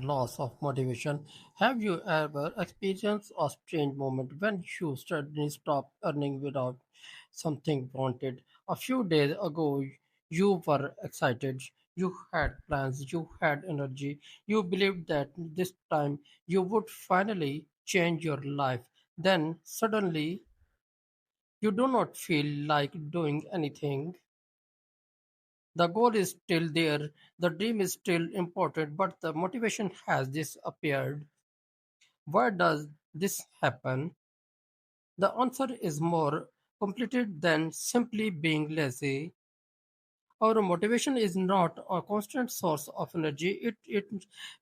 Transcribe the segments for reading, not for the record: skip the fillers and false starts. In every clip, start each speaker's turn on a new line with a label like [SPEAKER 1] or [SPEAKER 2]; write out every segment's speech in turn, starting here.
[SPEAKER 1] Loss of motivation. Have you ever experienced a strange moment when you suddenly stop earning without something wanted? A few days ago, you were excited, you had plans, you had energy, you believed that this time you would finally change your life. Then suddenly, you do not feel like doing anything. The goal is still there, the dream is still important, but the motivation has disappeared. Why does this happen? The answer is more complicated than simply being lazy. Our motivation is not a constant source of energy. It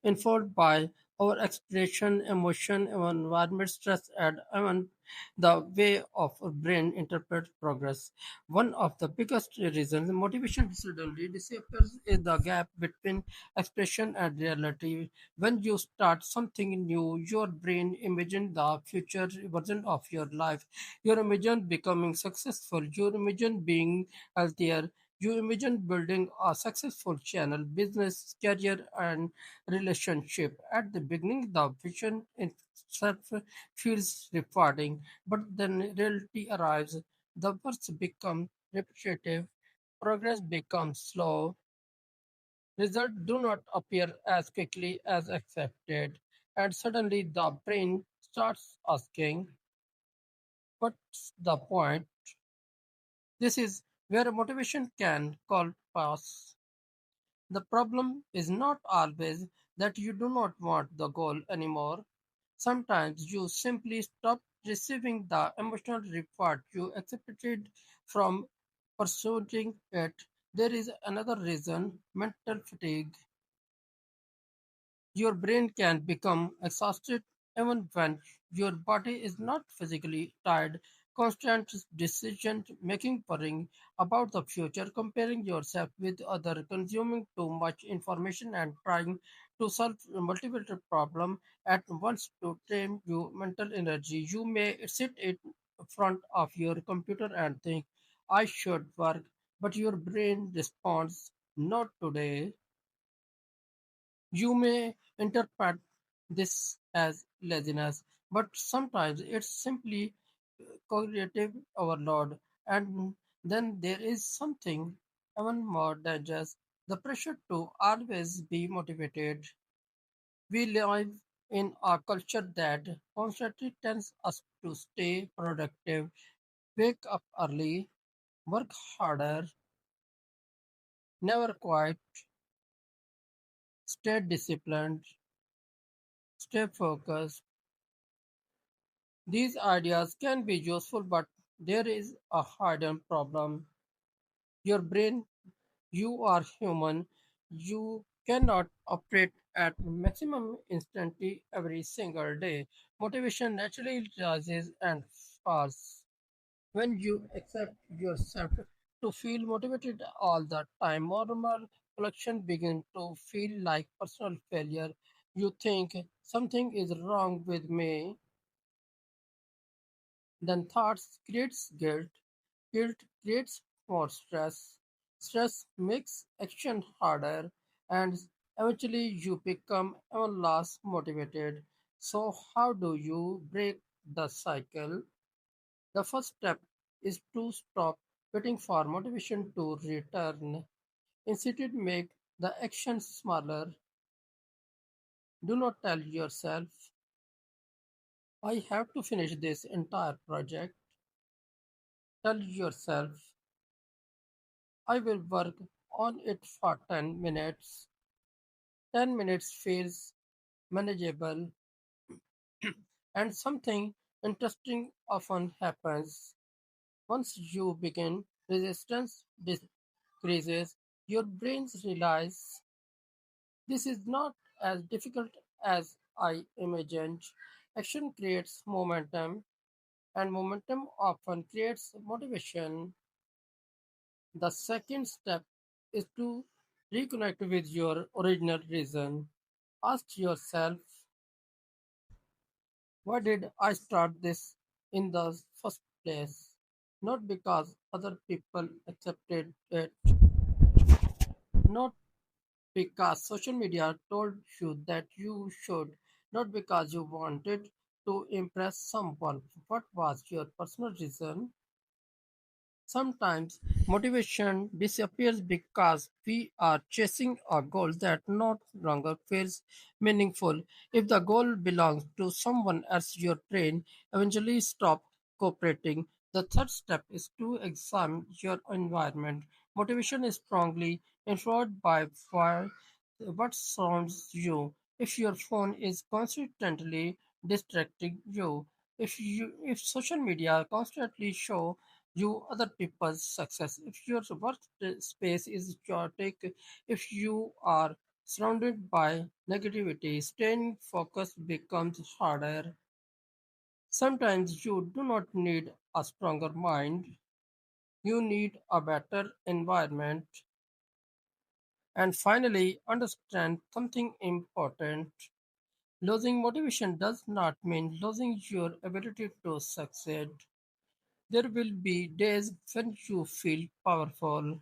[SPEAKER 1] informed by our expression, emotion, environment, stress, and even the way of our brain interprets progress. One of the biggest reasons motivation suddenly disappears is the gap between expression and reality. When you start something new, your brain imagines the future version of your life. You imagine becoming successful. You imagine being healthier. You imagine building a successful channel, business, career, and relationship. At the beginning, the vision itself feels rewarding, but then reality arrives. The works become repetitive, progress becomes slow, results do not appear as quickly as expected, and suddenly the brain starts asking, what's the point? This is where motivation can call pass. The problem is not always that you do not want the goal anymore. Sometimes you simply stop receiving the emotional reward you expected from pursuing it. There is another reason mental fatigue. Your brain can become exhausted even when your body is not physically tired. Constant decision making, worrying about the future, comparing yourself with others, consuming too much information, and trying to solve multiple problems at once to drain your mental energy. You may sit in front of your computer and think, I should work, but your brain responds, not today. You may interpret this as laziness, but sometimes it's simply cognitive overload. And then there is something even more dangerous, the pressure to always be motivated. We live in a culture that constantly tells us to stay productive, wake up early, work harder, never quit, stay disciplined, stay focused. These ideas can be useful, but there is a hidden problem. Your brain, you are human, you cannot operate at maximum instantly every single day. Motivation naturally rises and falls. When you accept yourself to feel motivated all the time, normal production begins to feel like personal failure. You think something is wrong with me, then thoughts creates guilt. Guilt creates more stress. Stress makes action harder, and eventually you become even less motivated. So, how do you break the cycle? The first step is to stop waiting for motivation to return. Instead, make the action smaller. Do not tell yourself, I have to finish this entire project. Tell yourself, I will work on it for 10 minutes. 10 minutes feels manageable, and something interesting often happens. Once you begin, resistance decreases. Your brains realize this is not as difficult as I imagined. Action creates momentum, and momentum often creates motivation. The second step is to reconnect with your original reason. Ask yourself, why did I start this in the first place? Not because other people accepted it, not because social media told you that you should, not because you wanted to impress someone. What was your personal reason? Sometimes motivation disappears because we are chasing a goal that no longer feels meaningful. If the goal belongs to someone else, your brain eventually stop cooperating. The third step is to examine your environment. Motivation is strongly influenced by what surrounds you. If your phone is constantly distracting you, if social media constantly show you other people's success, if your workspace is chaotic, if you are surrounded by negativity, staying focused becomes harder. Sometimes you do not need a stronger mind, you need a better environment. And finally, understand something important. Losing motivation does not mean losing your ability to succeed. There will be days when you feel powerful.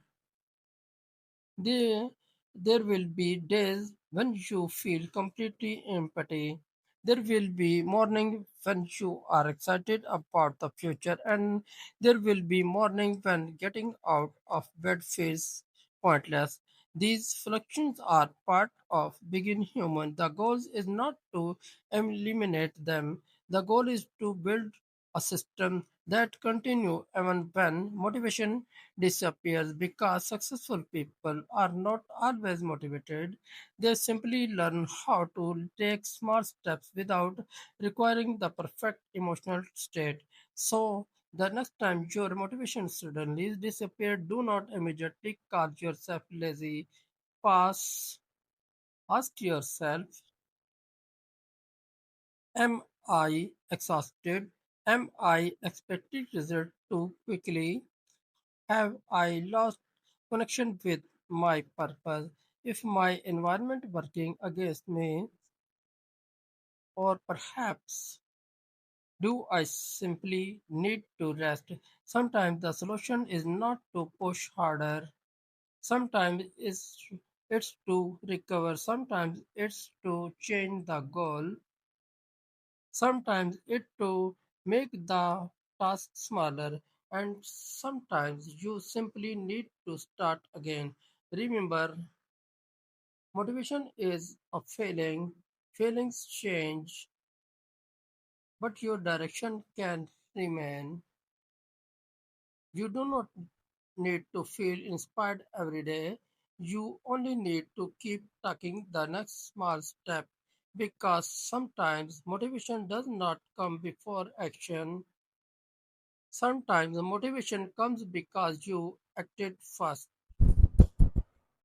[SPEAKER 1] There, there will be days when you feel completely empty. There will be morning when you are excited about the future, and there will be morning when getting out of bed feels pointless. These fluctuations are part of being human. The goal is not to eliminate them. The goal is to build a system that continue even when motivation disappears, because successful people are not always motivated. They simply learn how to take small steps without requiring the perfect emotional state. So, the next time your motivation suddenly disappears, do not immediately call yourself lazy. Pause, ask yourself, am I exhausted? Am I expecting result too quickly? Have I lost connection with my purpose? If my environment working against me, or perhaps do I simply need to rest? Sometimes the solution is not to push harder. Sometimes it's to recover. Sometimes it's to change the goal. Sometimes it to make the task smaller, and sometimes you simply need to start again. Remember, motivation is a feeling. Feelings change, but your direction can remain. You do not need to feel inspired every day. You only need to keep taking the next small step, because sometimes motivation does not come before action. Sometimes the motivation comes because you acted first.